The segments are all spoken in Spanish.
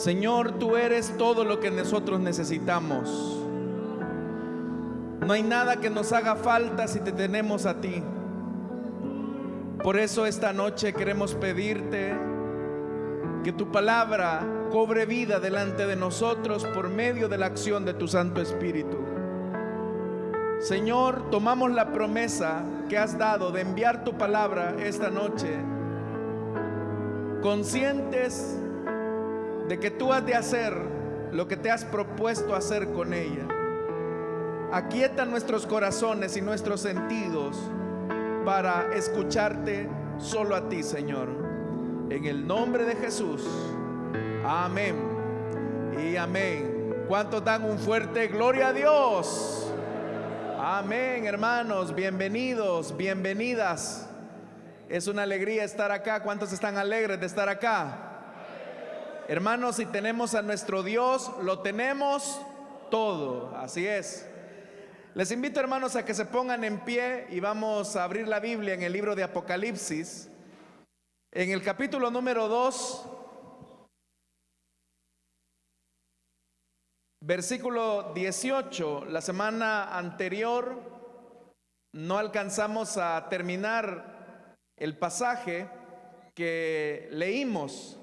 Señor, tú eres todo lo que nosotros necesitamos. No hay nada que nos haga falta si te tenemos a ti. Por eso esta noche queremos pedirte que tu palabra cobre vida delante de nosotros por medio de la acción de tu Santo Espíritu. Señor, tomamos la promesa que has dado de enviar tu palabra esta noche, conscientes de que tú has de hacer lo que te has propuesto hacer con ella. Aquieta nuestros corazones y nuestros sentidos para escucharte solo a ti, Señor. En el nombre de Jesús. Amén y amén. ¿Cuántos dan un fuerte gloria a Dios? Amén, hermanos. Bienvenidos, bienvenidas. Es una alegría estar acá. ¿Cuántos están alegres de estar acá? Hermanos, si tenemos a nuestro Dios, lo tenemos todo. Así es. Les invito, hermanos, a que se pongan en pie y vamos a abrir la Biblia en el libro de Apocalipsis, en el capítulo número 2, versículo 18. La semana anterior no alcanzamos a terminar el pasaje que leímos.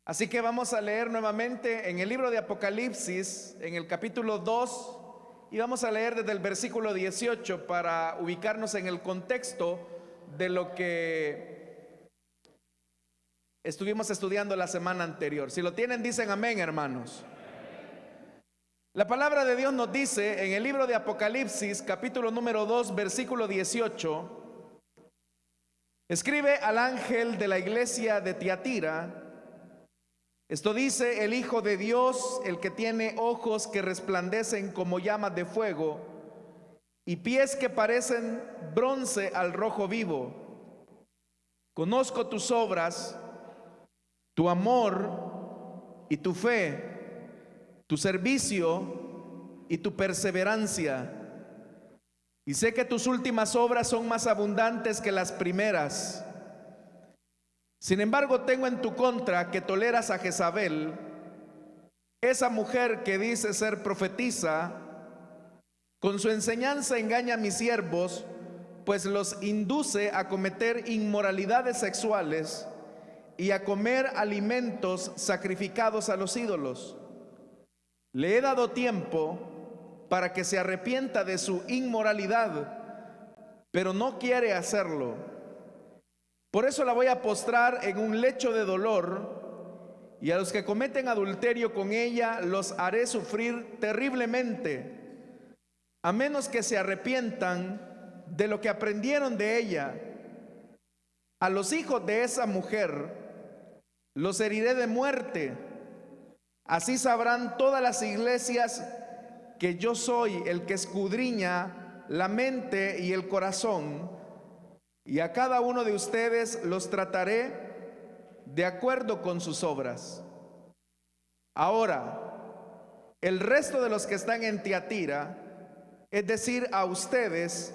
Así que vamos a leer nuevamente en el libro de Apocalipsis, en el capítulo 2, y vamos a leer desde el versículo 18 para ubicarnos en el contexto de lo que estuvimos estudiando la semana anterior. Si lo tienen, dicen amén, hermanos. La palabra de Dios nos dice en el libro de Apocalipsis, capítulo número 2, versículo 18: escribe al ángel de la iglesia de Tiatira. Esto dice el Hijo de Dios, el que tiene ojos que resplandecen como llamas de fuego y pies que parecen bronce al rojo vivo. Conozco tus obras, tu amor y tu fe, tu servicio y tu perseverancia. Y sé que tus últimas obras son más abundantes que las primeras. Sin embargo, tengo en tu contra que toleras a Jezabel, esa mujer que dice ser profetisa. Con su enseñanza engaña a mis siervos, pues los induce a cometer inmoralidades sexuales y a comer alimentos sacrificados a los ídolos. Le he dado tiempo para que se arrepienta de su inmoralidad, pero no quiere hacerlo. Por eso la voy a postrar en un lecho de dolor, y a los que cometen adulterio con ella los haré sufrir terriblemente, a menos que se arrepientan de lo que aprendieron de ella. A los hijos de esa mujer los heriré de muerte. Así sabrán todas las iglesias que yo soy el que escudriña la mente y el corazón, y a cada uno de ustedes los trataré de acuerdo con sus obras. Ahora, el resto de los que están en Tiatira, es decir, a ustedes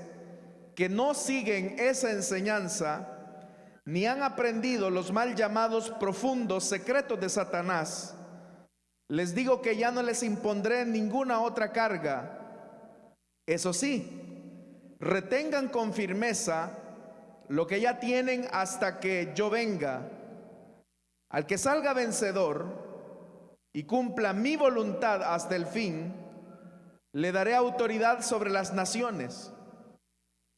que no siguen esa enseñanza, ni han aprendido los mal llamados profundos secretos de Satanás, les digo que ya no les impondré ninguna otra carga. Eso sí, retengan con firmeza lo que ya tienen hasta que yo venga. Al que salga vencedor y cumpla mi voluntad hasta el fin, le daré autoridad sobre las naciones,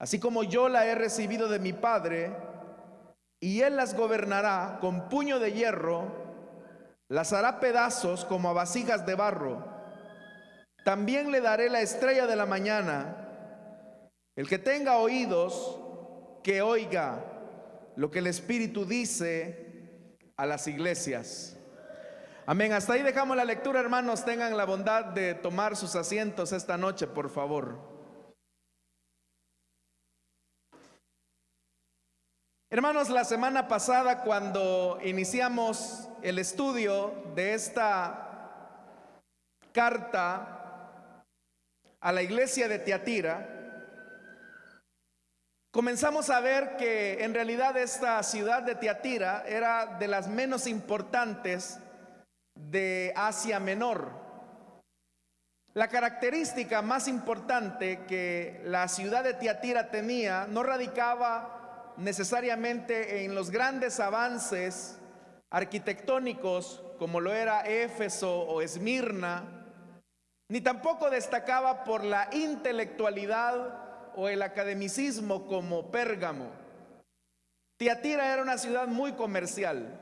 así como yo la he recibido de mi Padre, y él las gobernará con puño de hierro, las hará pedazos como a vasijas de barro. También le daré la estrella de la mañana. El que tenga oídos, que oiga lo que el Espíritu dice a las iglesias. Amén. Hasta ahí dejamos la lectura, hermanos. Tengan la bondad de tomar sus asientos esta noche, por favor. Hermanos, la semana pasada, cuando iniciamos el estudio de esta carta a la iglesia de Tiatira, comenzamos a ver que en realidad esta ciudad de Tiatira era de las menos importantes de Asia Menor. La característica más importante que la ciudad de Tiatira tenía no radicaba necesariamente en los grandes avances arquitectónicos como lo era Éfeso o Esmirna, ni tampoco destacaba por la intelectualidad o el academicismo como Pérgamo. Tiatira era una ciudad muy comercial,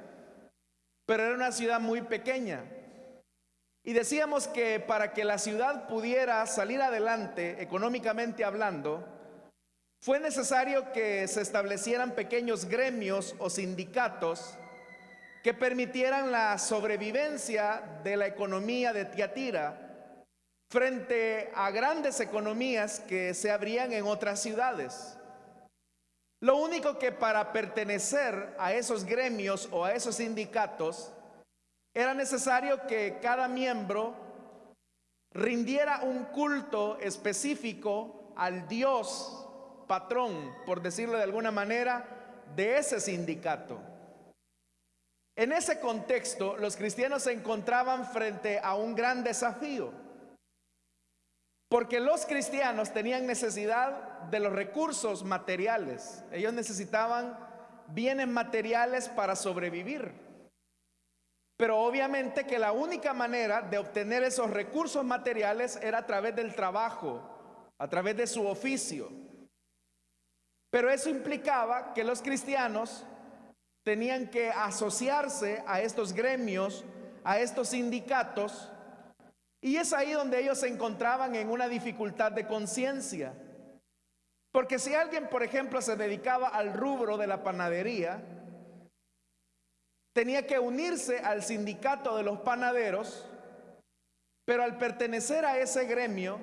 pero era una ciudad muy pequeña. Y decíamos que para que la ciudad pudiera salir adelante, económicamente hablando, fue necesario que se establecieran pequeños gremios o sindicatos que permitieran la sobrevivencia de la economía de Tiatira frente a grandes economías que se abrían en otras ciudades. Lo único que para pertenecer a esos gremios o a esos sindicatos era necesario que cada miembro rindiera un culto específico al Dios patrón, por decirlo de alguna manera, de ese sindicato. En ese contexto, los cristianos se encontraban frente a un gran desafío, porque los cristianos tenían necesidad de los recursos materiales. Ellos necesitaban bienes materiales para sobrevivir. Pero obviamente que la única manera de obtener esos recursos materiales era a través del trabajo, a través de su oficio. Pero eso implicaba que los cristianos tenían que asociarse a estos gremios, a estos sindicatos, y es ahí donde ellos se encontraban en una dificultad de conciencia. Porque si alguien, por ejemplo, se dedicaba al rubro de la panadería, tenía que unirse al sindicato de los panaderos, pero al pertenecer a ese gremio,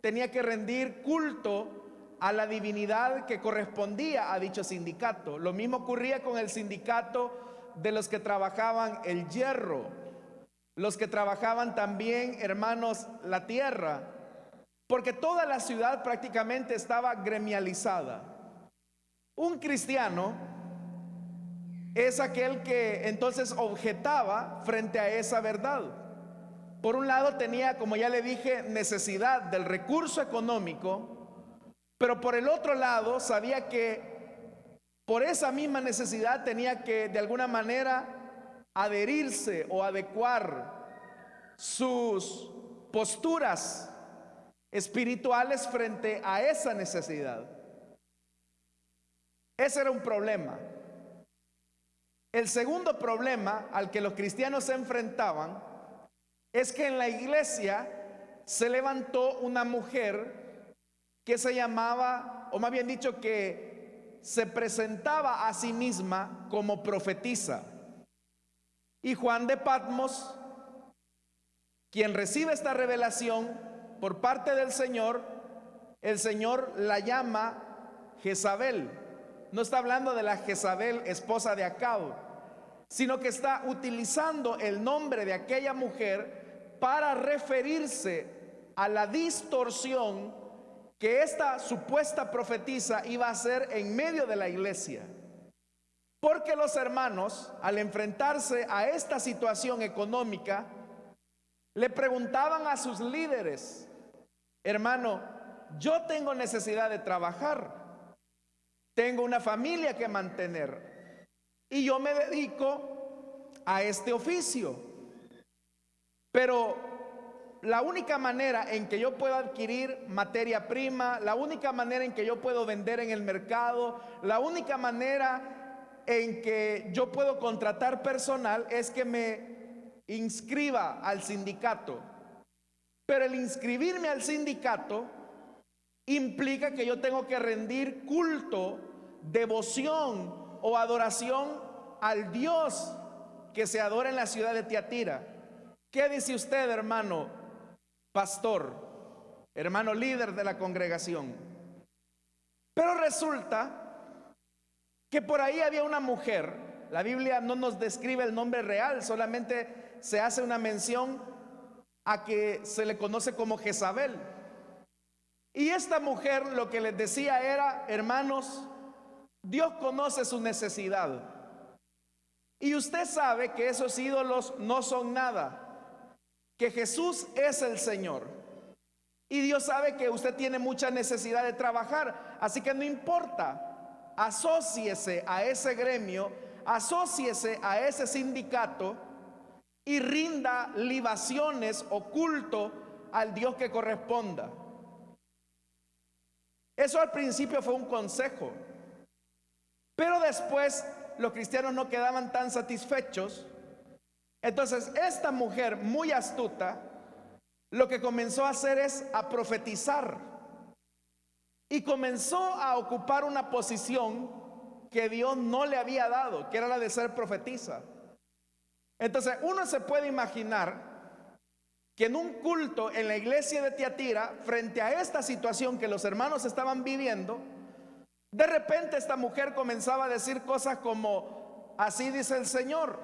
tenía que rendir culto a la divinidad que correspondía a dicho sindicato. Lo mismo ocurría con el sindicato de los que trabajaban el hierro, los que trabajaban también, hermanos, la tierra, porque toda la ciudad prácticamente estaba gremializada. Un cristiano es aquel que entonces objetaba frente a esa verdad. Por un lado tenía, como ya le dije, necesidad del recurso económico, pero por el otro lado sabía que por esa misma necesidad tenía que de alguna manera adherirse o adecuar sus posturas espirituales frente a esa necesidad. Ese era un problema. El segundo problema al que los cristianos se enfrentaban es que en la iglesia se levantó una mujer que se llamaba, o más bien dicho, que se presentaba a sí misma como profetisa. Y Juan de Patmos, quien recibe esta revelación por parte del Señor, el Señor la llama Jezabel. No está hablando de la Jezabel, esposa de Acab, sino que está utilizando el nombre de aquella mujer para referirse a la distorsión que esta supuesta profetisa iba a hacer en medio de la iglesia. Porque los hermanos, al enfrentarse a esta situación económica, le preguntaban a sus líderes: hermano, yo tengo necesidad de trabajar, tengo una familia que mantener y yo me dedico a este oficio, pero la única manera en que yo puedo adquirir materia prima, la única manera en que yo puedo vender en el mercado, la única manera en que yo puedo contratar personal es que me inscriba al sindicato. Pero el inscribirme al sindicato implica que yo tengo que rendir culto, devoción o adoración al Dios que se adora en la ciudad de Tiatira. ¿Qué dice usted, hermano pastor, hermano líder de la congregación? Pero resulta que por ahí había una mujer. La Biblia no nos describe el nombre real, solamente se hace una mención a que se le conoce como Jezabel. Y esta mujer lo que les decía era: hermanos, Dios conoce su necesidad, y usted sabe que esos ídolos no son nada. que Jesús es el Señor. Y Dios sabe que usted tiene mucha necesidad de trabajar, así que no importa, asóciese a ese gremio, asóciese a ese sindicato y rinda libaciones o culto al Dios que corresponda. Eso al principio fue un consejo, pero después los cristianos no quedaban tan satisfechos. Entonces esta mujer muy astuta lo que comenzó a hacer es a profetizar y comenzó a ocupar una posición que Dios no le había dado, que era la de ser profetisa. Entonces uno se puede imaginar que en un culto en la iglesia de Tiatira, frente a esta situación que los hermanos estaban viviendo, de repente esta mujer comenzaba a decir cosas como: así dice el Señor,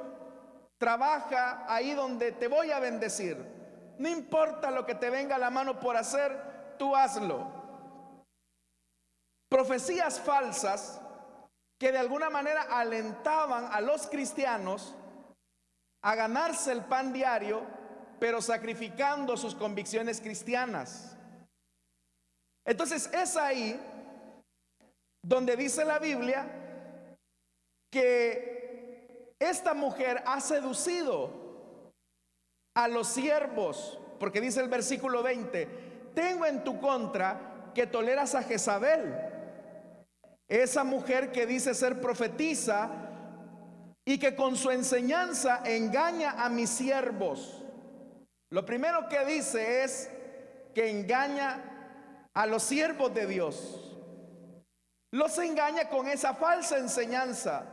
trabaja ahí donde te voy a bendecir, no importa lo que te venga a la mano por hacer, tú hazlo. Profecías falsas que de alguna manera alentaban a los cristianos a ganarse el pan diario, pero sacrificando sus convicciones cristianas. Entonces es ahí donde dice la Biblia que esta mujer ha seducido a los siervos, porque dice el versículo 20: tengo en tu contra que toleras a Jezabel, esa mujer que dice ser profetisa y que con su enseñanza engaña a mis siervos. Lo primero que dice es que engaña a los siervos de Dios. Los engaña con esa falsa enseñanza.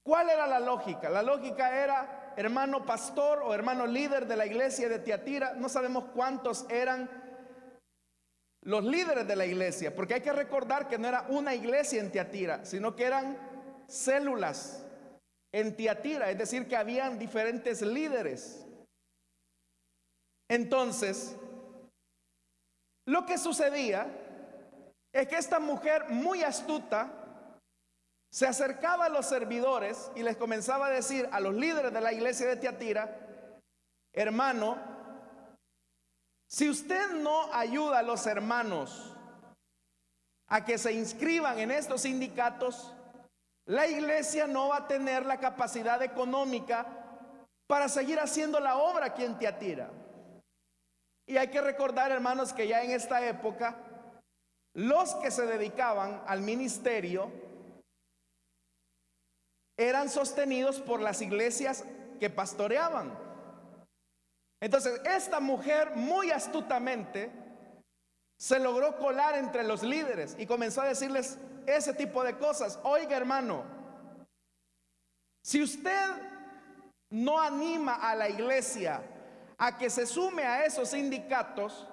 ¿Cuál era la lógica? La lógica era: hermano pastor o hermano líder de la iglesia de Tiatira, no sabemos cuántos eran los líderes de la iglesia, porque hay que recordar que no era una iglesia en Tiatira, sino que eran células en Tiatira, es decir, que habían diferentes líderes. Entonces, lo que sucedía es que esta mujer muy astuta se acercaba a los servidores y les comenzaba a decir a los líderes de la iglesia de Tiatira: hermano, si usted no ayuda a los hermanos a que se inscriban en estos sindicatos, la iglesia no va a tener la capacidad económica para seguir haciendo la obra aquí en Tiatira. Y hay que recordar, hermanos, que ya en esta época los que se dedicaban al ministerio eran sostenidos por las iglesias que pastoreaban. Entonces esta mujer muy astutamente se logró colar entre los líderes y comenzó a decirles ese tipo de cosas: oiga, hermano, si usted no anima a la iglesia a que se sume a esos sindicatos,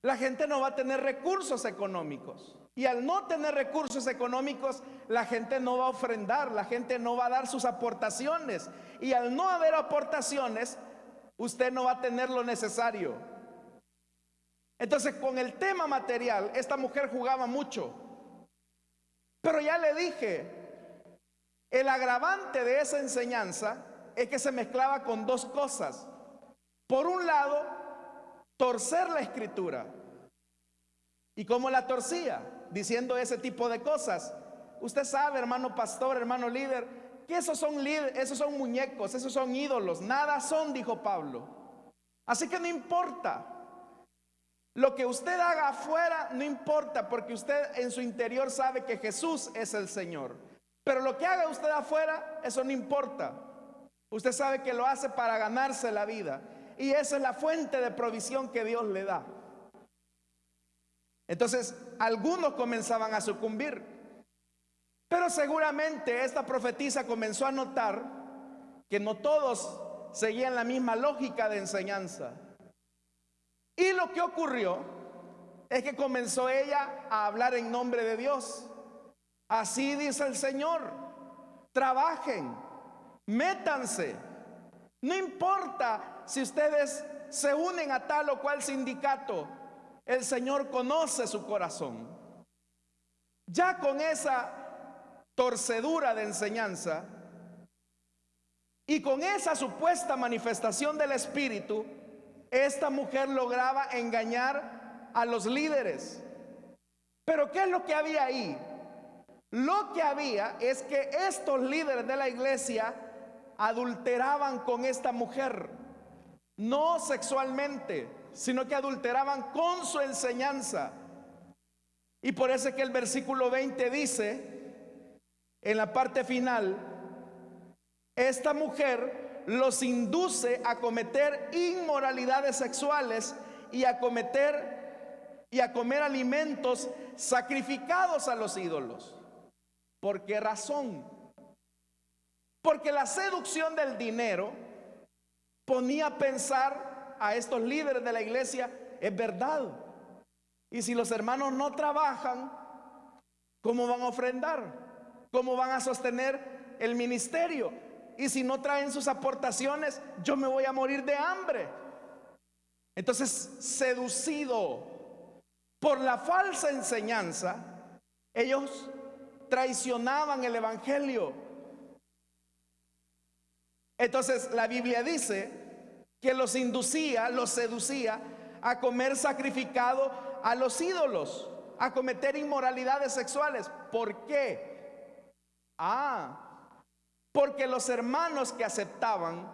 la gente no va a tener recursos económicos. Y al no tener recursos económicos, la gente no va a ofrendar, la gente no va a dar sus aportaciones. Y al no haber aportaciones, usted no va a tener lo necesario. Entonces, con el tema material, esta mujer jugaba mucho. Pero ya le dije, el agravante de esa enseñanza es que se mezclaba con dos cosas. Por un lado, torcer la escritura. ¿Y cómo la torcía? Diciendo ese tipo de cosas. Usted sabe, hermano pastor, hermano líder, que esos son muñecos, esos son ídolos, nada son, dijo Pablo. Así que no importa. Lo que usted haga afuera no importa, porque usted en su interior sabe que Jesús es el Señor. Pero lo que haga usted afuera, eso no importa. Usted sabe que lo hace para ganarse la vida. Y esa es la fuente de provisión que Dios le da. Entonces, algunos comenzaban a sucumbir. Pero seguramente esta profetisa comenzó a notar que no todos seguían la misma lógica de enseñanza. Y lo que ocurrió es que comenzó ella a hablar en nombre de Dios. Así dice el Señor: trabajen, métanse. No importa si ustedes se unen a tal o cual sindicato, el Señor conoce su corazón. Ya con esa torcedura de enseñanza, Y con esa supuesta manifestación del Espíritu, esta mujer lograba engañar a los líderes. Pero ¿qué es lo que había ahí? Lo que había es que estos líderes de la iglesia adulteraban con esta mujer, no sexualmente, sino que adulteraban con su enseñanza. Y por eso es que el versículo 20 dice, en la parte final, esta mujer los induce a cometer inmoralidades sexuales y a comer alimentos sacrificados a los ídolos. ¿Por qué razón? Porque la seducción del dinero ponía a pensar a estos líderes de la iglesia, es verdad. Y si los hermanos no trabajan, ¿cómo van a ofrendar? ¿Cómo van a sostener el ministerio? Y si no traen sus aportaciones, yo me voy a morir de hambre. Entonces, seducido por la falsa enseñanza, ellos traicionaban el evangelio. Entonces la Biblia dice que los inducía, los seducía a comer sacrificado a los ídolos, a cometer inmoralidades sexuales. ¿Por qué? Porque los hermanos que aceptaban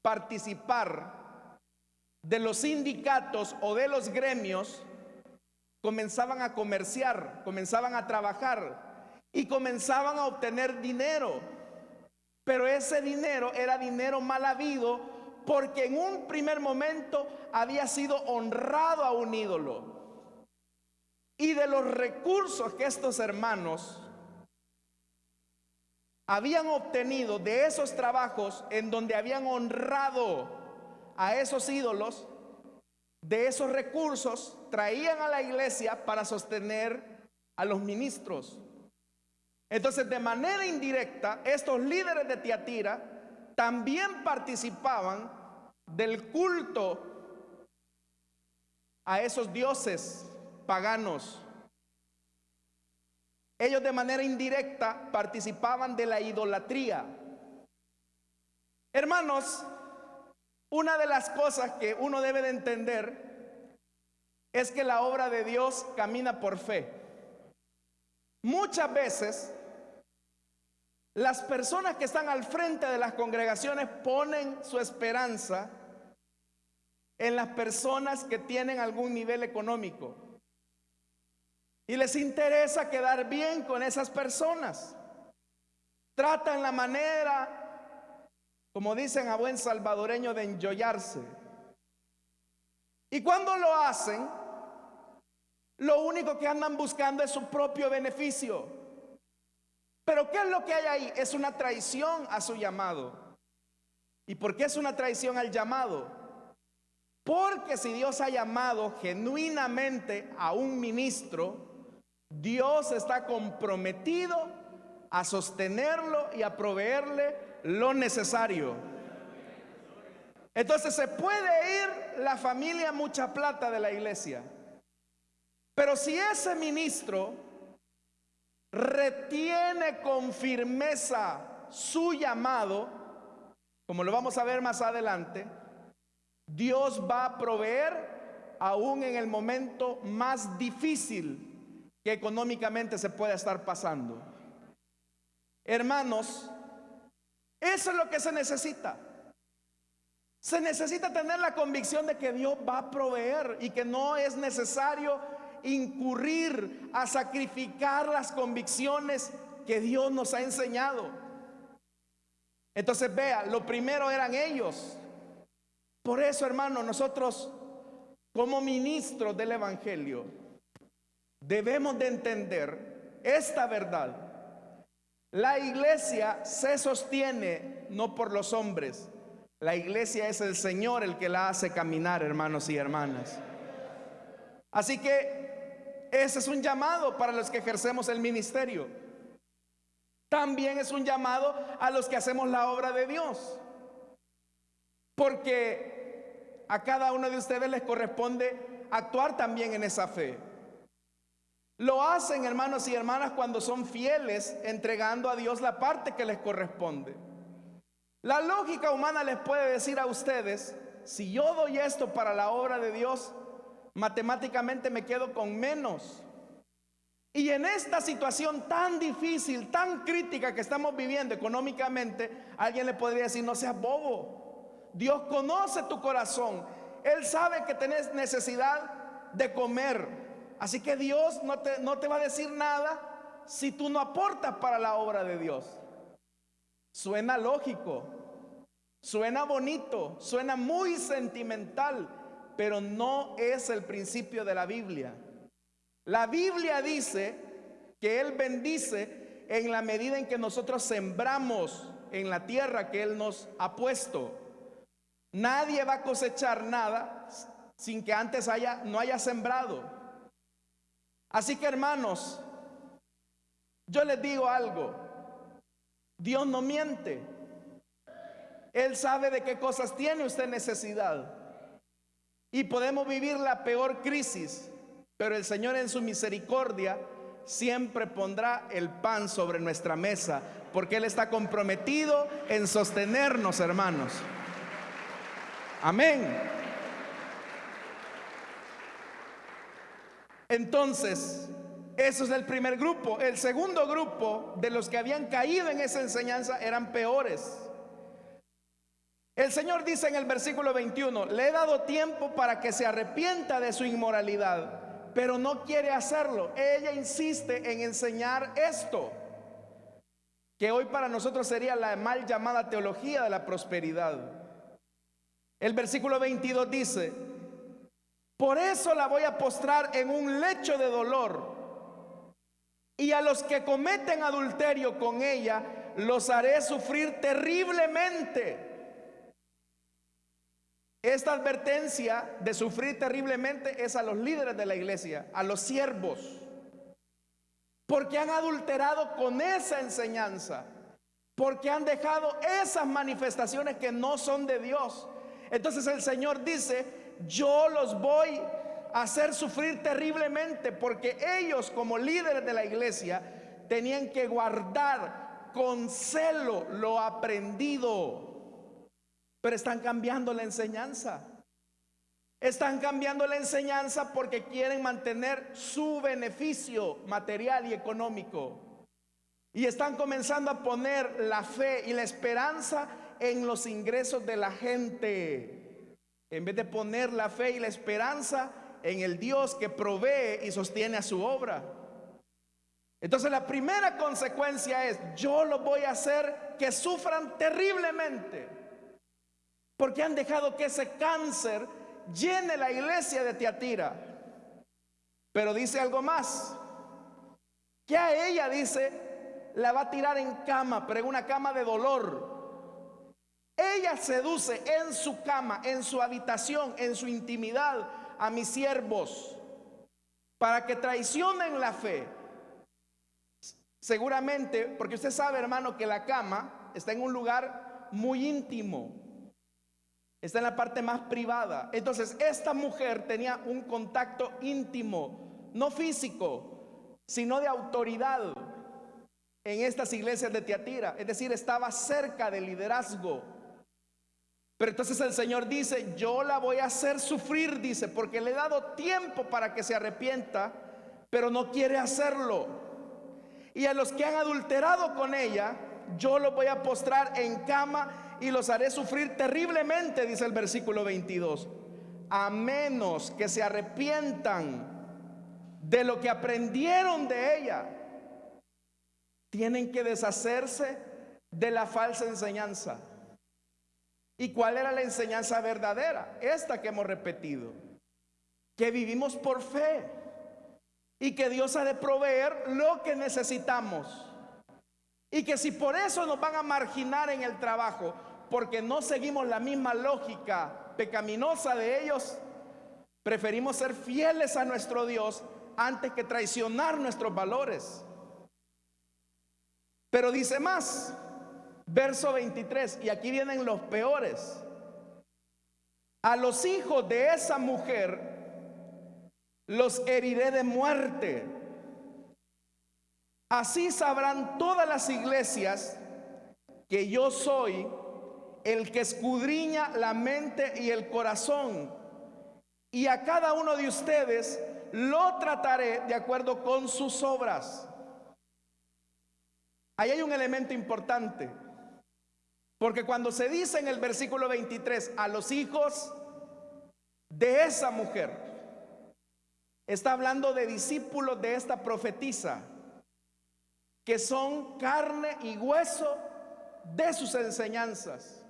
participar de los sindicatos o de los gremios comenzaban a comerciar, comenzaban a trabajar y comenzaban a obtener dinero. Pero ese dinero era dinero mal habido, porque en un primer momento había sido honrado a un ídolo. Y de los recursos que estos hermanos habían obtenido de esos trabajos en donde habían honrado a esos ídolos, de esos recursos traían a la iglesia para sostener a los ministros. Entonces, de manera indirecta, estos líderes de Tiatira también participaban del culto a esos dioses paganos. Ellos de manera indirecta participaban de la idolatría. Hermanos, una de las cosas que uno debe de entender es que la obra de Dios camina por fe. Muchas veces las personas que están al frente de las congregaciones ponen su esperanza en las personas que tienen algún nivel económico y les interesa quedar bien con esas personas. Tratan la manera, como dicen a buen salvadoreño, de enjollarse. Y cuando lo hacen, lo único que andan buscando es su propio beneficio. Pero ¿qué es lo que hay ahí? Es una traición a su llamado. ¿Y por qué es una traición al llamado? Porque si Dios ha llamado genuinamente a un ministro, Dios está comprometido a sostenerlo y a proveerle lo necesario. Entonces se puede ir la familia mucha plata de la iglesia, pero si ese ministro retiene con firmeza su llamado, como lo vamos a ver más adelante, Dios va a proveer aún en el momento más difícil que económicamente se pueda estar pasando. Hermanos, eso es lo que se necesita. Se necesita tener la convicción de que Dios va a proveer y que no es necesario incurrir a sacrificar las convicciones que Dios nos ha enseñado. Entonces vea, lo primero eran ellos. Por eso, hermano, nosotros como ministros del evangelio debemos de entender esta verdad. La iglesia se sostiene no por los hombres. La iglesia es el Señor el que la hace caminar, hermanos y hermanas. Así que ese es un llamado para los que ejercemos el ministerio. También es un llamado a los que hacemos la obra de Dios, porque a cada uno de ustedes les corresponde actuar también en esa fe. Lo hacen, hermanos y hermanas, cuando son fieles, entregando a Dios la parte que les corresponde. La lógica humana les puede decir a ustedes, si yo doy esto para la obra de Dios, matemáticamente me quedo con menos. Y en esta situación tan difícil, tan crítica que estamos viviendo económicamente, alguien le podría decir, no seas bobo. Dios conoce tu corazón. Él sabe que tenés necesidad de comer. Así que Dios no te va a decir nada si tú no aportas para la obra de Dios. Suena lógico, suena bonito, suena muy sentimental, pero no es el principio de la Biblia. La Biblia dice que Él bendice en la medida en que nosotros sembramos en la tierra que Él nos ha puesto. Nadie va a cosechar nada sin que antes no haya sembrado. Así que, hermanos, yo les digo algo. Dios no miente. Él sabe de qué cosas tiene usted necesidad. Y podemos vivir la peor crisis, pero el Señor en su misericordia siempre pondrá el pan sobre nuestra mesa, porque Él está comprometido en sostenernos, hermanos. Amén. Entonces, eso es el primer grupo. El segundo grupo de los que habían caído en esa enseñanza eran peores. El Señor dice en el versículo 21, le he dado tiempo para que se arrepienta de su inmoralidad, pero no quiere hacerlo. Ella insiste en enseñar esto, que hoy para nosotros sería la mal llamada teología de la prosperidad. El versículo 22 dice, por eso la voy a postrar en un lecho de dolor, y a los que cometen adulterio con ella los haré sufrir terriblemente. Esta advertencia de sufrir terriblemente es a los líderes de la iglesia, a los siervos, porque han adulterado con esa enseñanza, porque han dejado esas manifestaciones que no son de Dios. Entonces el Señor dice, yo los voy a hacer sufrir terriblemente, porque ellos como líderes de la iglesia tenían que guardar con celo lo aprendido, pero están cambiando la enseñanza. Están cambiando la enseñanza porque quieren mantener su beneficio material y económico, y están comenzando a poner la fe y la esperanza en los ingresos de la gente, en vez de poner la fe y la esperanza en el Dios que provee y sostiene a su obra. Entonces la primera consecuencia es, yo los voy a hacer que sufran terriblemente, porque han dejado que ese cáncer llene la iglesia de Tiatira. Pero dice algo más, que a ella, dice, la va a tirar en cama, pero en una cama de dolor. Ella seduce en su cama, en su habitación, en su intimidad a mis siervos para que traicionen la fe. Seguramente, porque usted sabe, hermano, que la cama está en un lugar muy íntimo, está en la parte más privada. Entonces esta mujer tenía un contacto íntimo, no físico, sino de autoridad en estas iglesias de Tiatira. Es decir, estaba cerca del liderazgo. Pero entonces el Señor dice, yo la voy a hacer sufrir, dice, porque le he dado tiempo para que se arrepienta, pero no quiere hacerlo. Y a los que han adulterado con ella, yo los voy a postrar en cama y los haré sufrir terriblemente, dice el versículo 22, a menos que se arrepientan de lo que aprendieron de ella. Tienen que deshacerse de la falsa enseñanza. ¿Y cuál era la enseñanza verdadera? Esta que hemos repetido, que vivimos por fe y que Dios ha de proveer lo que necesitamos, y que si por eso nos van a marginar en el trabajo, porque no seguimos la misma lógica pecaminosa de ellos, preferimos ser fieles a nuestro Dios antes que traicionar nuestros valores. Pero dice más, verso 23, y aquí vienen los peores. A los hijos de esa mujer los heriré de muerte. Así sabrán todas las iglesias que yo soy el que escudriña la mente y el corazón, y a cada uno de ustedes lo trataré de acuerdo con sus obras. Ahí hay un elemento importante, porque cuando se dice en el versículo 23 a los hijos de esa mujer, está hablando de discípulos de esta profetisa, que son carne y hueso de sus enseñanzas.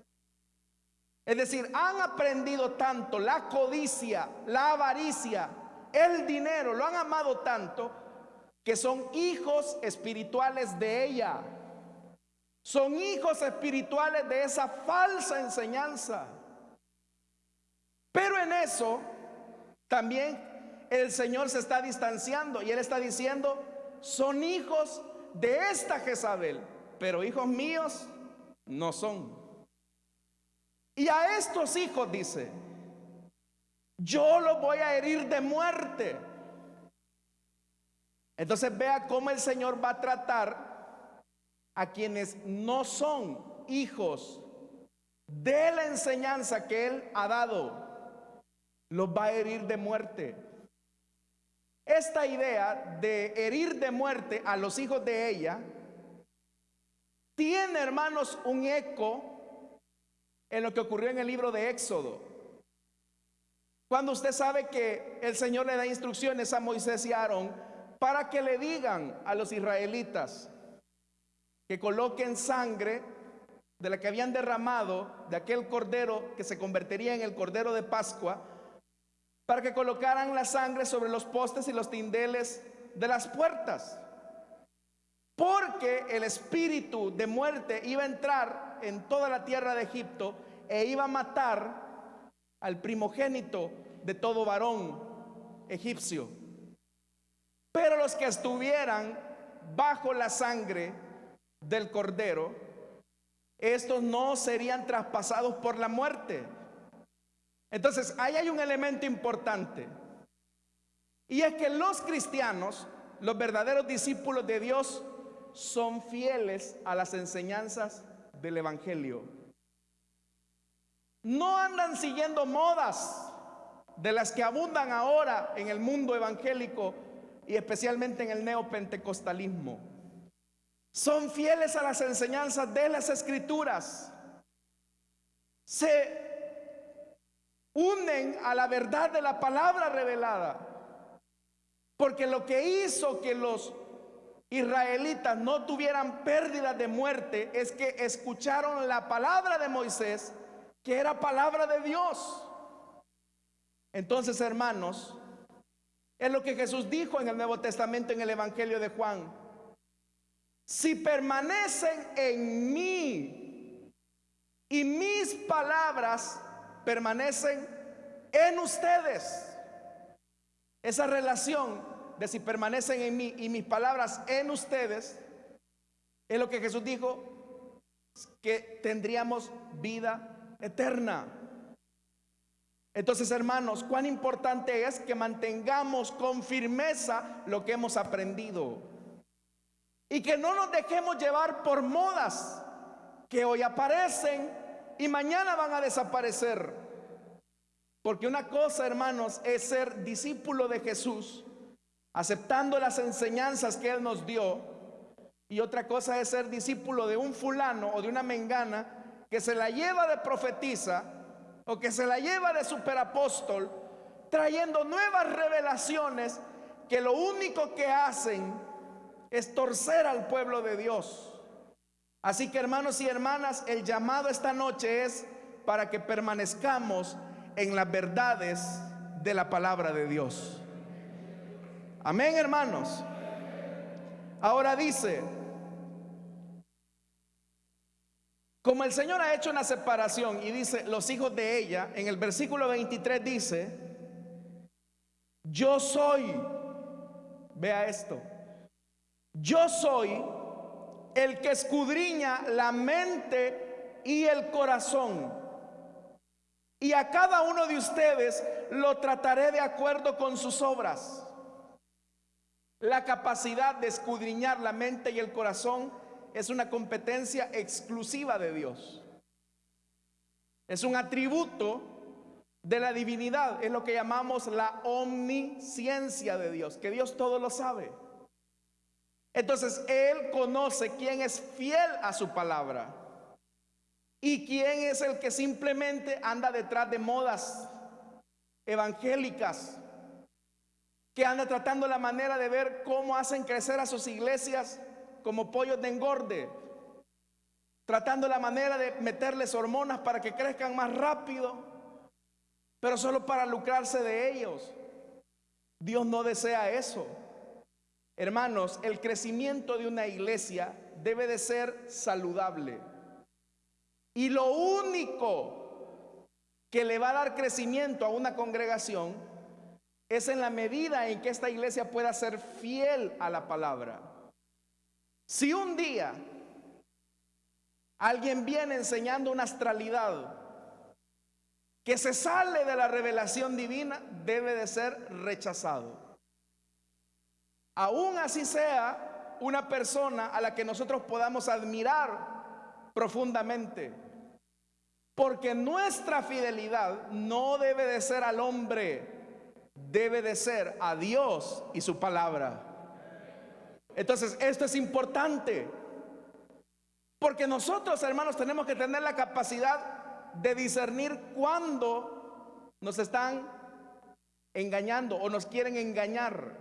Es decir, han aprendido tanto la codicia, la avaricia, el dinero, lo han amado tanto que son hijos espirituales de ella. Son hijos espirituales de esa falsa enseñanza. Pero en eso también el Señor se está distanciando y Él está diciendo: son hijos de esta Jezabel, pero hijos míos no son. Y a estos hijos dice: yo los voy a herir de muerte. Entonces vea cómo el Señor va a tratar a quienes no son hijos de la enseñanza que Él ha dado. Los va a herir de muerte. Esta idea de herir de muerte a los hijos de ella tiene, hermanos, un eco en lo que ocurrió en el libro de Éxodo, cuando usted sabe que el Señor le da instrucciones a Moisés y a Aarón para que le digan a los israelitas que coloquen sangre de la que habían derramado de aquel cordero que se convertiría en el cordero de Pascua, para que colocaran la sangre sobre los postes y los dinteles de las puertas, porque el espíritu de muerte iba a entrar en toda la tierra de Egipto e iba a matar al primogénito de todo varón egipcio. Pero los que estuvieran bajo la sangre del cordero, estos no serían traspasados por la muerte. Entonces ahí hay un elemento importante, y es que los cristianos, los verdaderos discípulos de Dios, son fieles a las enseñanzas del evangelio. No andan siguiendo modas de las que abundan ahora en el mundo evangélico y especialmente en el neopentecostalismo. Son fieles a las enseñanzas de las Escrituras. Se unen a la verdad de la palabra revelada, porque lo que hizo que los israelitas no tuvieran pérdidas de muerte es que escucharon la palabra de Moisés, que era palabra de Dios. Entonces, hermanos, es lo que Jesús dijo en el Nuevo Testamento, en el Evangelio de Juan: si permanecen en mí y mis palabras permanecen en ustedes. Esa relación de si permanecen en mí y mis palabras en ustedes es lo que Jesús dijo, que tendríamos vida eterna. Entonces, hermanos, cuán importante es que mantengamos con firmeza lo que hemos aprendido y que no nos dejemos llevar por modas que hoy aparecen y mañana van a desaparecer. Porque una cosa, hermanos, es ser discípulo de Jesús, aceptando las enseñanzas que Él nos dio, y otra cosa es ser discípulo de un fulano o de una mengana que se la lleva de profetisa o que se la lleva de superapóstol, trayendo nuevas revelaciones que lo único que hacen es torcer al pueblo de Dios. Así que, hermanos y hermanas, el llamado esta noche es para que permanezcamos en las verdades de la palabra de Dios. Amén, hermanos. Ahora dice, como el Señor ha hecho una separación y dice los hijos de ella, en el versículo 23 dice: yo soy, vea esto, yo soy el que escudriña la mente y el corazón, y a cada uno de ustedes lo trataré de acuerdo con sus obras. La capacidad de escudriñar la mente y el corazón es una competencia exclusiva de Dios. Es un atributo de la divinidad. Es lo que llamamos la omnisciencia de Dios, que Dios todo lo sabe. Entonces Él conoce quién es fiel a su palabra y quién es el que simplemente anda detrás de modas evangélicas, que anda tratando la manera de ver cómo hacen crecer a sus iglesias como pollos de engorde, tratando la manera de meterles hormonas para que crezcan más rápido, pero solo para lucrarse de ellos. Dios no desea eso. Hermanos, el crecimiento de una iglesia debe de ser saludable. Y lo único que le va a dar crecimiento a una congregación es en la medida en que esta iglesia pueda ser fiel a la palabra. Si un día alguien viene enseñando una astralidad que se sale de la revelación divina, debe de ser rechazado. Aún así sea una persona a la que nosotros podamos admirar profundamente, porque nuestra fidelidad no debe de ser al hombre, debe de ser a Dios y su palabra. Entonces esto es importante, porque nosotros, hermanos, tenemos que tener la capacidad de discernir cuándo nos están engañando o nos quieren engañar.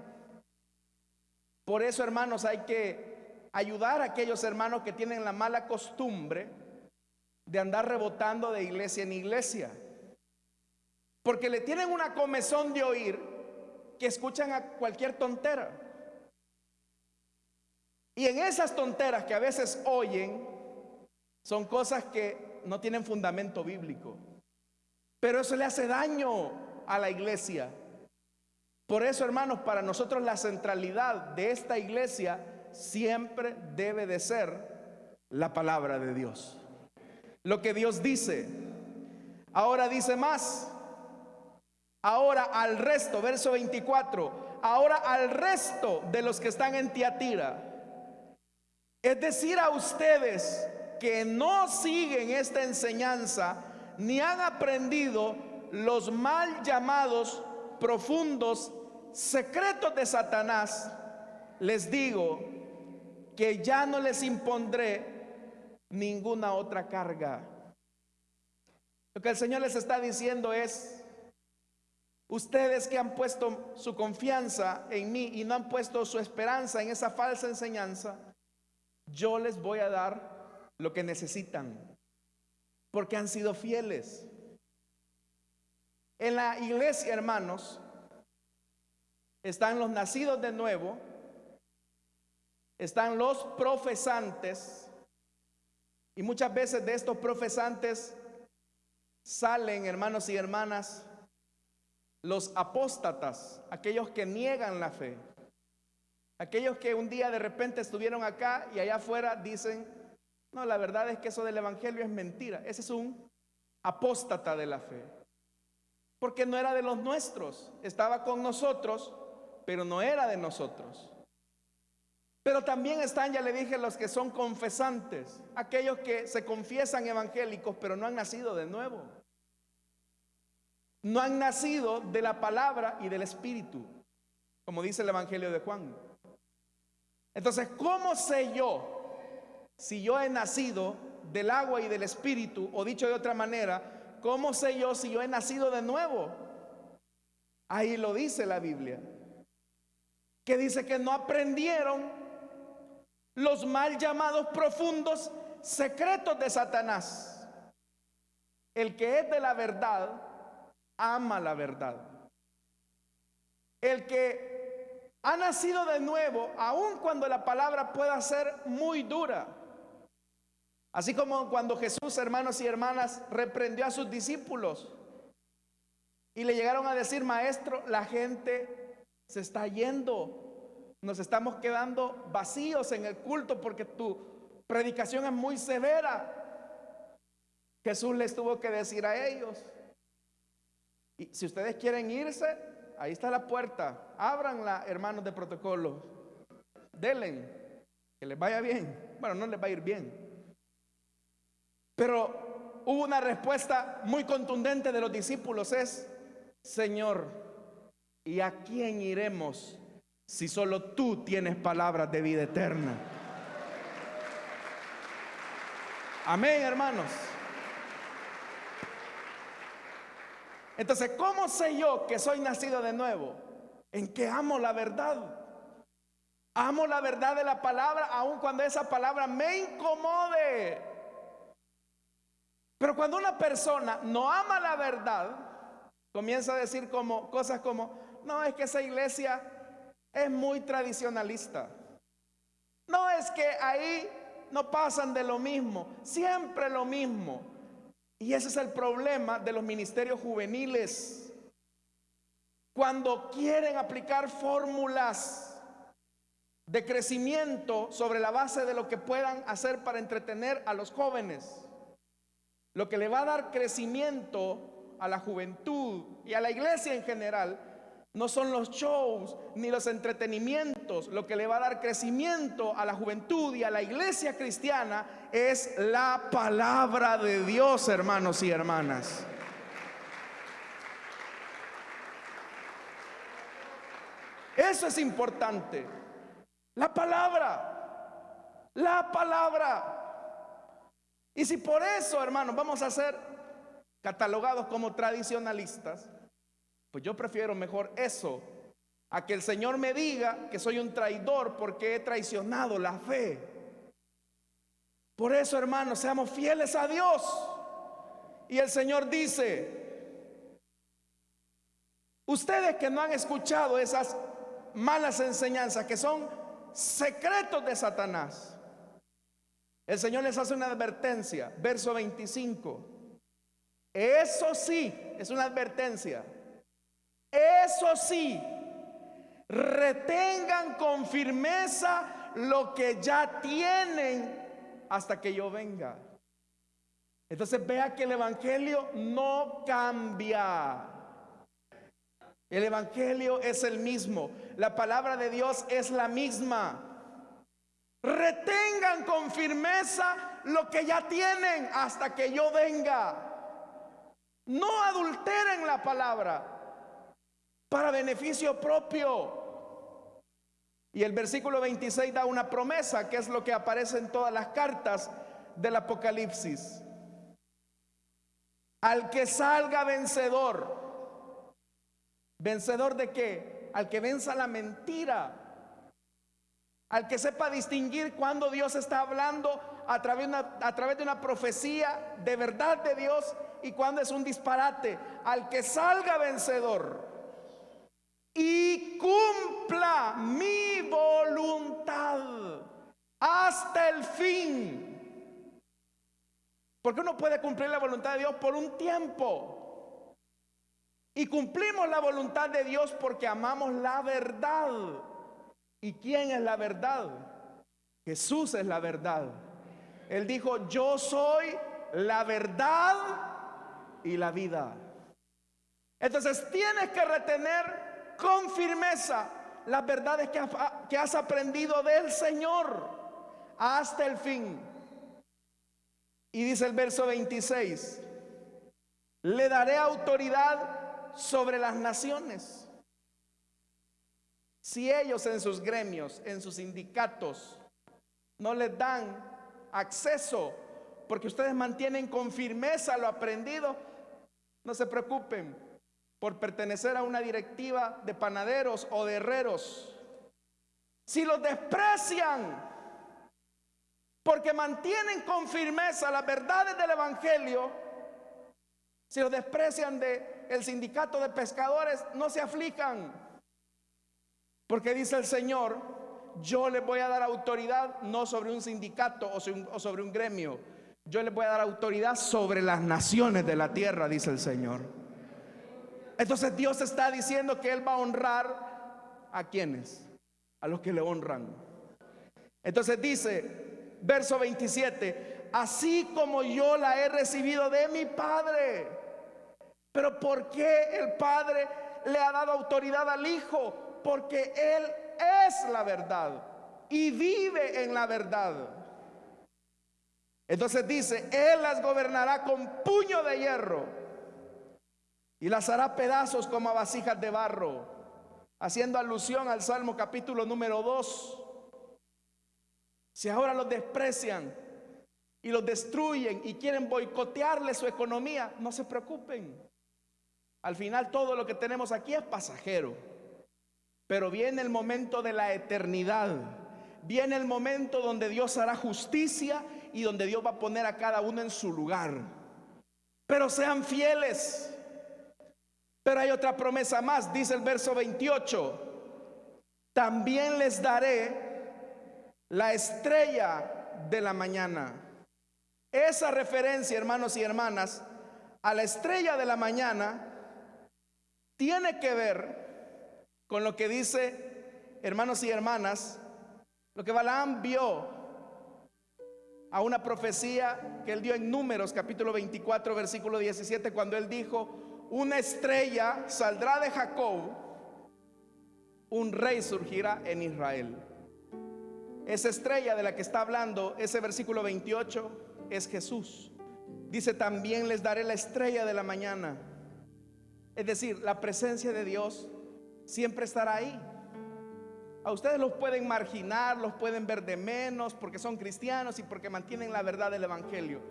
Por eso, hermanos, hay que ayudar a aquellos hermanos que tienen la mala costumbre de andar rebotando de iglesia en iglesia, porque le tienen una comezón de oír que escuchan a cualquier tontera. Y en esas tonteras que a veces oyen son cosas que no tienen fundamento bíblico, pero eso le hace daño a la iglesia. Por eso, hermanos, para nosotros la centralidad de esta iglesia siempre debe de ser la palabra de Dios, lo que Dios dice. Ahora dice más. Ahora al resto, verso 24, ahora al resto de los que están en Tiatira, es decir, a ustedes que no siguen esta enseñanza ni han aprendido los mal llamados profundos secretos de Satanás, les digo que ya no les impondré ninguna otra carga. Lo que el Señor les está diciendo es: ustedes que han puesto su confianza en mí y no han puesto su esperanza en esa falsa enseñanza, yo les voy a dar lo que necesitan, porque han sido fieles. En la iglesia, hermanos, están los nacidos de nuevo, están los profesantes, y muchas veces de estos profesantes salen, hermanos y hermanas, los apóstatas, aquellos que niegan la fe, aquellos que un día de repente estuvieron acá y allá afuera dicen: no, la verdad es que eso del evangelio es mentira. Ese es un apóstata de la fe, porque no era de los nuestros, estaba con nosotros, pero no era de nosotros. Pero también están, ya le dije, los que son confesantes, aquellos que se confiesan evangélicos, pero no han nacido de nuevo. No han nacido de la palabra y del Espíritu, como dice el Evangelio de Juan. Entonces, ¿cómo sé yo si yo he nacido del agua y del Espíritu? O dicho de otra manera, ¿cómo sé yo si yo he nacido de nuevo? Ahí lo dice la Biblia, que dice que no aprendieron los mal llamados profundos secretos de Satanás. El que es de la verdad ama la verdad. El que ha nacido de nuevo, aun cuando la palabra pueda ser muy dura, así como cuando Jesús, hermanos y hermanas, reprendió a sus discípulos y le llegaron a decir: maestro, la gente se está yendo, nos estamos quedando vacíos en el culto porque tu predicación es muy severa. Jesús les tuvo que decir a ellos: y si ustedes quieren irse, ahí está la puerta, ábranla, hermanos de protocolo, denle, que les vaya bien. Bueno, no les va a ir bien, pero hubo una respuesta muy contundente de los discípulos, es: Señor, ¿y a quién iremos si solo tú tienes palabras de vida eterna? Amén, hermanos. Entonces, ¿cómo sé yo que soy nacido de nuevo? En que amo la verdad. Amo la verdad de la palabra, aun cuando esa palabra me incomode. Pero cuando una persona no ama la verdad, comienza a decir cosas como: no, es que esa iglesia es muy tradicionalista. No, es que ahí no pasan de lo mismo, siempre lo mismo. Y ese es el problema de los ministerios juveniles. Cuando quieren aplicar fórmulas de crecimiento sobre la base de lo que puedan hacer para entretener a los jóvenes, lo que le va a dar crecimiento a la juventud y a la iglesia en general no son los shows ni los entretenimientos. Lo que le va a dar crecimiento a la juventud y a la iglesia cristiana es la palabra de Dios, hermanos y hermanas. Eso es importante. La palabra. La palabra. Y si por eso, hermanos, vamos a ser catalogados como tradicionalistas, pues yo prefiero mejor eso a que el Señor me diga que soy un traidor porque he traicionado la fe. Por eso, hermanos, seamos fieles a Dios. Y el Señor dice: ustedes que no han escuchado esas malas enseñanzas que son secretos de Satanás, el Señor les hace una advertencia. Verso 25. Eso sí, es una advertencia. Eso sí, retengan con firmeza lo que ya tienen hasta que yo venga. Entonces vea que el evangelio no cambia. El evangelio es el mismo. La palabra de Dios es la misma. Retengan con firmeza lo que ya tienen hasta que yo venga. No adulteren la palabra para beneficio propio. Y el versículo 26 da una promesa, que es lo que aparece en todas las cartas del Apocalipsis. Al que salga vencedor. ¿Vencedor de qué? Al que venza la mentira. Al que sepa distinguir cuando Dios está hablando a través de una profecía de verdad de Dios y cuando es un disparate. Al que salga vencedor y cumpla mi voluntad hasta el fin. Porque uno puede cumplir la voluntad de Dios por un tiempo, y cumplimos la voluntad de Dios porque amamos la verdad. ¿Y quién es la verdad? Jesús es la verdad. Él dijo: yo soy la verdad y la vida. Entonces tienes que retener con firmeza las verdades que has aprendido del Señor hasta el fin. Y dice el verso 26: le daré autoridad sobre las naciones. Si ellos en sus gremios, en sus sindicatos, no les dan acceso porque ustedes mantienen con firmeza lo aprendido, no se preocupen por pertenecer a una directiva de panaderos o de herreros. Si los desprecian porque mantienen con firmeza las verdades del evangelio, si los desprecian del sindicato de pescadores, no se aflijan, porque dice el Señor: yo les voy a dar autoridad no sobre un sindicato o sobre un gremio, yo les voy a dar autoridad sobre las naciones de la tierra, dice el Señor. Entonces Dios está diciendo que Él va a honrar ¿a quiénes? A los que le honran. Entonces dice, verso 27: así como yo la he recibido de mi Padre. Pero ¿por qué el Padre le ha dado autoridad al Hijo? Porque Él es la verdad y vive en la verdad. Entonces dice, Él las gobernará con puño de hierro y las hará pedazos como a vasijas de barro, haciendo alusión al Salmo capítulo número 2. Si ahora los desprecian y los destruyen y quieren boicotearle su economía, no se preocupen. Al final todo lo que tenemos aquí es pasajero. Pero viene el momento de la eternidad. Viene el momento donde Dios hará justicia y donde Dios va a poner a cada uno en su lugar. Pero sean fieles. Pero hay otra promesa más, dice el verso 28. También les daré la estrella de la mañana. Esa referencia, hermanos y hermanas, a la estrella de la mañana tiene que ver con lo que dice, hermanos y hermanas, lo que Balaam vio a una profecía que él dio en Números capítulo 24 versículo 17, cuando él dijo: una estrella saldrá de Jacob, un rey surgirá en Israel. Esa estrella de la que está hablando ese versículo 28 es Jesús. Dice: también les daré la estrella de la mañana. Es decir, la presencia de Dios siempre estará ahí. A ustedes los pueden marginar, los pueden ver de menos porque son cristianos y porque mantienen la verdad del evangelio.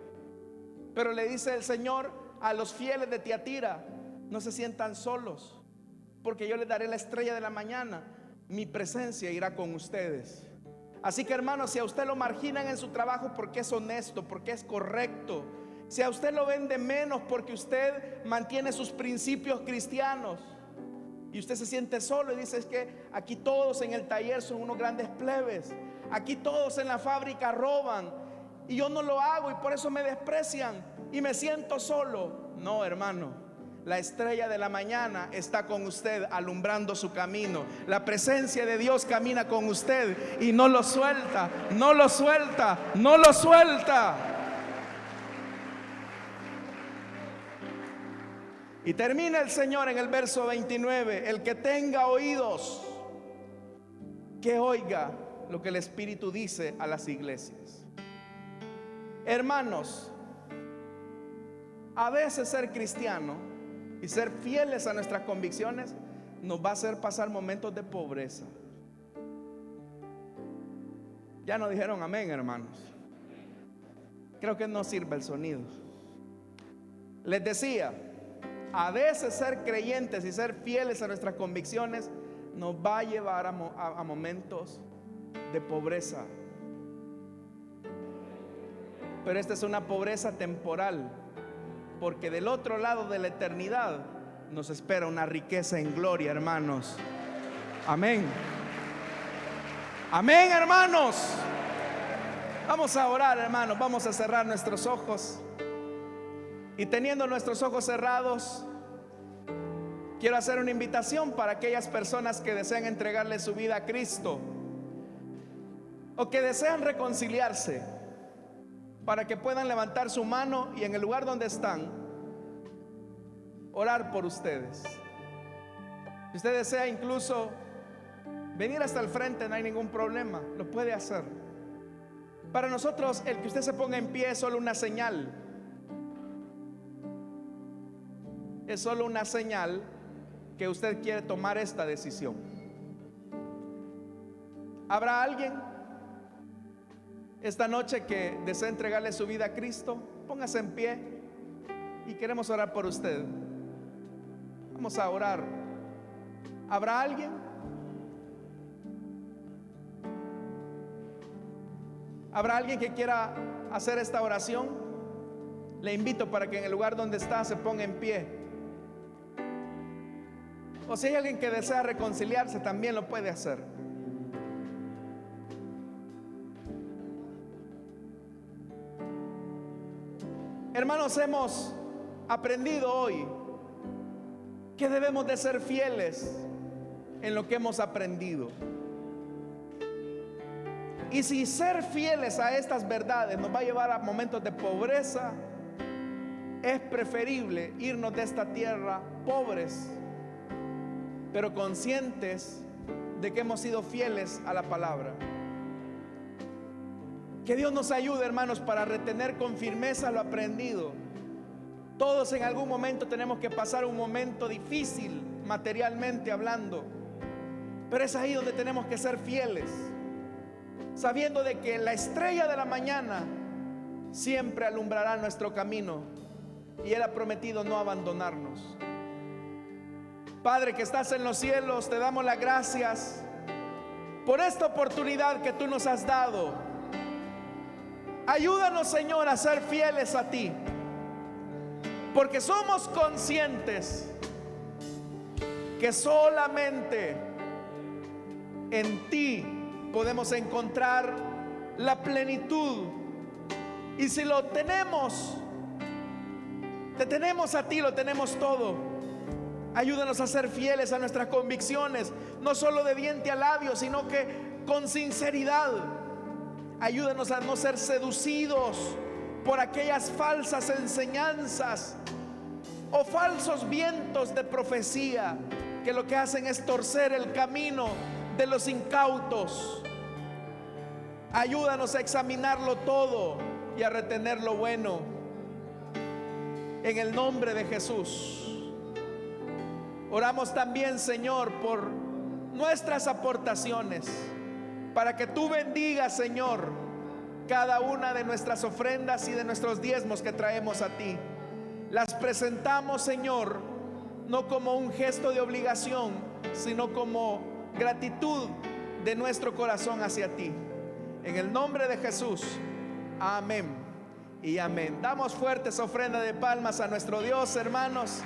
Pero le dice el Señor a los fieles de Tiatira: no se sientan solos, porque yo les daré la estrella de la mañana. Mi presencia irá con ustedes. Así que, hermanos, si a usted lo marginan en su trabajo porque es honesto, porque es correcto, si a usted lo ven de menos porque usted mantiene sus principios cristianos, y usted se siente solo y dice: es que aquí todos en el taller son unos grandes plebes, aquí todos en la fábrica roban y yo no lo hago y por eso me desprecian y me siento solo. No, hermano, la estrella de la mañana está con usted, alumbrando su camino. La presencia de Dios camina con usted y no lo suelta, no lo suelta, no lo suelta. Y termina el Señor en el verso 29: el que tenga oídos, que oiga lo que el Espíritu dice a las iglesias. Hermanos, a veces ser cristiano y ser fieles a nuestras convicciones nos va a hacer pasar momentos de pobreza. Ya no dijeron amén, hermanos. Creo que no sirve el sonido. Les decía, a veces ser creyentes y ser fieles a nuestras convicciones nos va a llevar a momentos de pobreza. Pero esta es una pobreza temporal, porque del otro lado de la eternidad nos espera una riqueza en gloria, hermanos. Amén. Amén, hermanos. Vamos a orar, hermanos. Vamos a cerrar nuestros ojos. Y teniendo nuestros ojos cerrados, quiero hacer una invitación para aquellas personas que desean entregarle su vida a Cristo o que desean reconciliarse, para que puedan levantar su mano y en el lugar donde están orar por ustedes. Si usted desea incluso venir hasta el frente, no hay ningún problema, lo puede hacer. Para nosotros el que usted se ponga en pie es solo una señal. Es solo una señal que usted quiere tomar esta decisión. ¿Habrá alguien esta noche que desea entregarle su vida a Cristo? Póngase en pie y queremos orar por usted. Vamos a orar. ¿Habrá alguien? ¿Habrá alguien que quiera hacer esta oración? Le invito para que en el lugar donde está se ponga en pie. O si hay alguien que desea reconciliarse, también lo puede hacer. Hermanos, hemos aprendido hoy que debemos de ser fieles en lo que hemos aprendido. Y si ser fieles a estas verdades nos va a llevar a momentos de pobreza, es preferible irnos de esta tierra pobres, pero conscientes de que hemos sido fieles a la palabra. Que Dios nos ayude, hermanos, para retener con firmeza lo aprendido. Todos en algún momento tenemos que pasar un momento difícil, materialmente hablando, pero es ahí donde tenemos que ser fieles, sabiendo de que la estrella de la mañana siempre alumbrará nuestro camino, y Él ha prometido no abandonarnos. Padre que estás en los cielos, te damos las gracias por esta oportunidad que tú nos has dado. Ayúdanos, Señor, a ser fieles a ti, porque somos conscientes que solamente en ti podemos encontrar la plenitud. Y si lo tenemos, te tenemos a ti, lo tenemos todo. Ayúdanos a ser fieles a nuestras convicciones, no solo de diente a labio, sino que con sinceridad. Ayúdanos a no ser seducidos por aquellas falsas enseñanzas o falsos vientos de profecía que lo que hacen es torcer el camino de los incautos. Ayúdanos a examinarlo todo y a retener lo bueno. En el nombre de Jesús. Oramos también, Señor, por nuestras aportaciones, para que tú bendigas, Señor, cada una de nuestras ofrendas y de nuestros diezmos que traemos a ti. Las presentamos, Señor, no como un gesto de obligación, sino como gratitud de nuestro corazón hacia ti. En el nombre de Jesús, amén y amén. Damos fuertes ofrendas de palmas a nuestro Dios, hermanos.